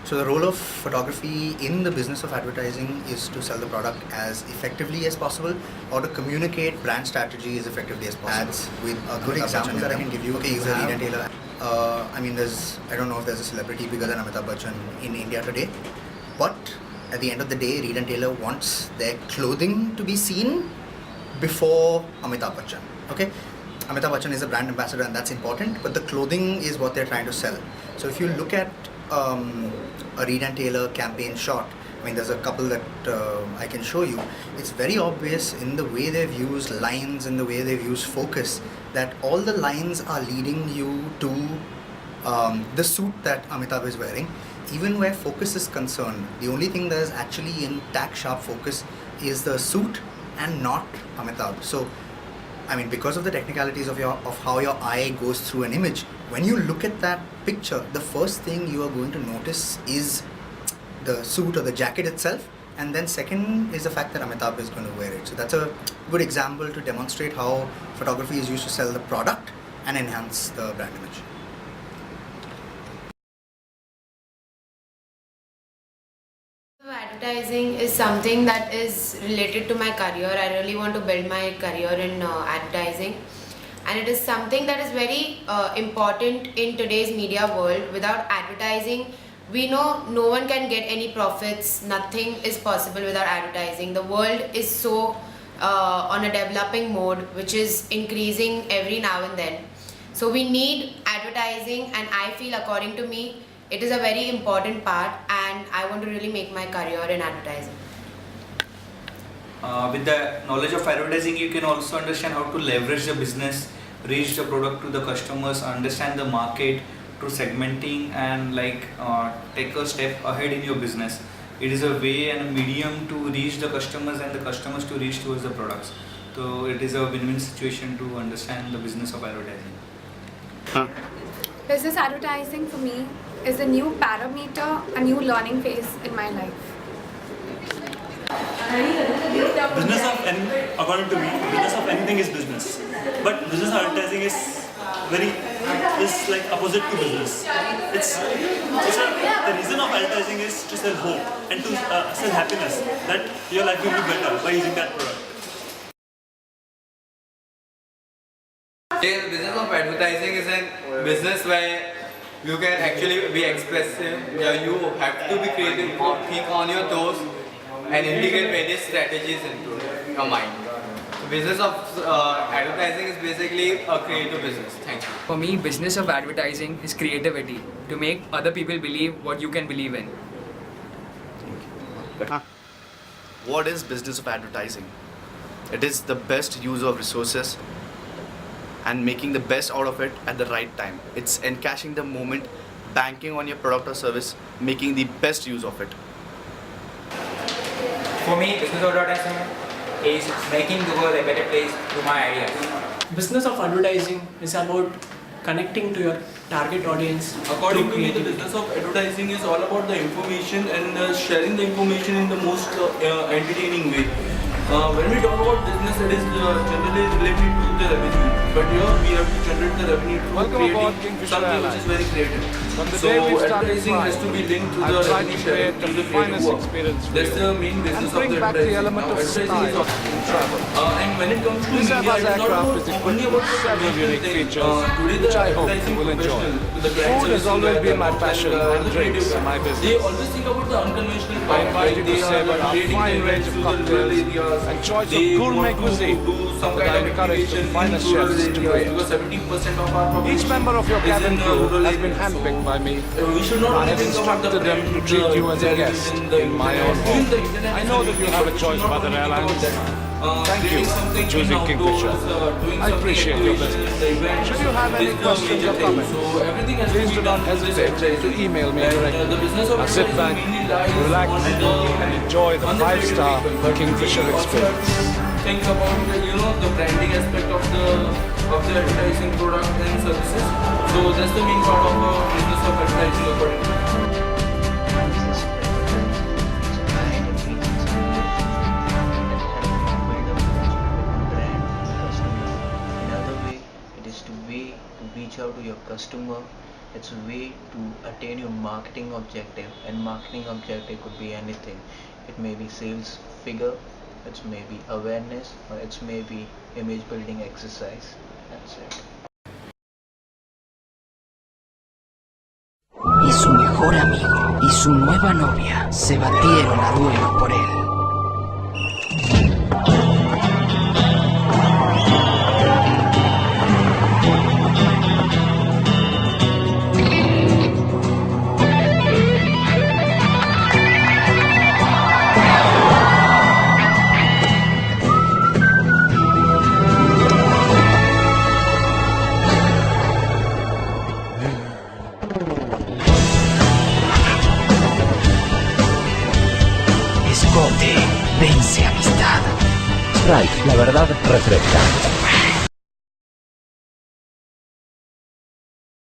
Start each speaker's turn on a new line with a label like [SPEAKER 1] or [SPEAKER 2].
[SPEAKER 1] So the role of photography in the business of advertising is to sell the product as effectively as possible, or to communicate brand strategy as effectively as possible. Ads with a good example that I can give you. Okay, is a retailer. I don't know if there's a celebrity bigger than Amitabh Bachchan in India today, but at the end of the day, Reed and Taylor wants their clothing to be seen before Amitabh Bachchan. Okay, Amitabh Bachchan is a brand ambassador, and that's important, but the clothing is what they're trying to sell. So if you look at a Reed and Taylor campaign shot, I mean, there's a couple that I can show you. It's very obvious in the way they've used lines, in the way they've used focus, that all the lines are leading you to the suit that Amitabh is wearing. Even where focus is concerned, the only thing that is actually in tack sharp focus is the suit and not Amitabh. So, I mean, because of the technicalities of how your eye goes through an image, when you look at that picture, the first thing you are going to notice is the suit or the jacket itself, and then second is the fact that Amitabh is going to wear it. So that's a good example to demonstrate how photography is used to sell the product and enhance the brand image.
[SPEAKER 2] Advertising is something that is related to my career. I really want to build my career in advertising, and it is something that is very important in today's media world. Without advertising, we know no one can get any profits. Nothing is possible without advertising. The world is so on a developing mode, which is increasing every now and then. So we need advertising, and I feel, according to me, it is a very important part, and I want to really make my career in advertising.
[SPEAKER 3] With the knowledge of advertising, you can also understand how to leverage the business, reach the product to the customers, understand the market through segmenting, and take a step ahead in your business. It is a way and a medium to reach the customers and the customers to reach towards the products. So it is a win-win situation to understand the business of advertising.
[SPEAKER 4] Business advertising for me is a new parameter, a new learning phase in my life.
[SPEAKER 5] Business of according to me, business of anything is business. But business advertising is like opposite to business. The reason of advertising is to sell hope and to sell happiness, that your life will be better by using that product.
[SPEAKER 6] The business of advertising is a business where you can actually be expressive. You have to be creative, think on your toes, and integrate various strategies into your mind. The business of advertising is basically a creative business. Thank you.
[SPEAKER 7] For me, business of advertising is creativity, to make other people believe what you can believe in.
[SPEAKER 8] What is business of advertising? It is the best use of resources and making the best out of it at the right time. It's encashing the moment, banking on your product or service, making the best use of it.
[SPEAKER 9] For me, business of advertising is making the world a better place through my ideas.
[SPEAKER 10] Business of advertising is about connecting to your target audience.
[SPEAKER 11] According to me, the business of advertising is all about the information and sharing the information in the most entertaining way. When we talk about business, it is generally related to the revenue. But here we have to generate the revenue through creating something which is very creative. So advertising has to be linked to the revenue sharing, to the creative work. That's the main business of the advertising. Now, advertising is and when it comes to media, it's not only about the traditional thing. Today the advertising professional, the
[SPEAKER 12] Food has always been my passion and drinks my business.
[SPEAKER 11] They always think about the unconventional
[SPEAKER 12] I'm ready to say about our fine range of cocktails and choice of gourmet cuisine that I encourage the finest chefs to create. Each member of your cabin crew has been handpicked by me. I have instructed them to treat you as a guest in my own home. I know that you have a choice of other airlines. Thank you for choosing Kingfisher. I appreciate your business. Should you have any questions or comments, please do not hesitate to email me directly. Now sit back, relax, and enjoy the 5-star Kingfisher experience.
[SPEAKER 11] Think about the branding aspect of the advertising product and services. So that's the main part of business of advertising according to me.
[SPEAKER 13] Out to your customer It's a way to attain your marketing objective, and marketing objective could be anything. It may be sales figure, it's maybe awareness, or it's maybe image building exercise. That's it.
[SPEAKER 14] Y su mejor amigo y su nueva novia se batieron a duelo por él. Escote vence amistad.
[SPEAKER 15] Sprite, la verdad refresca.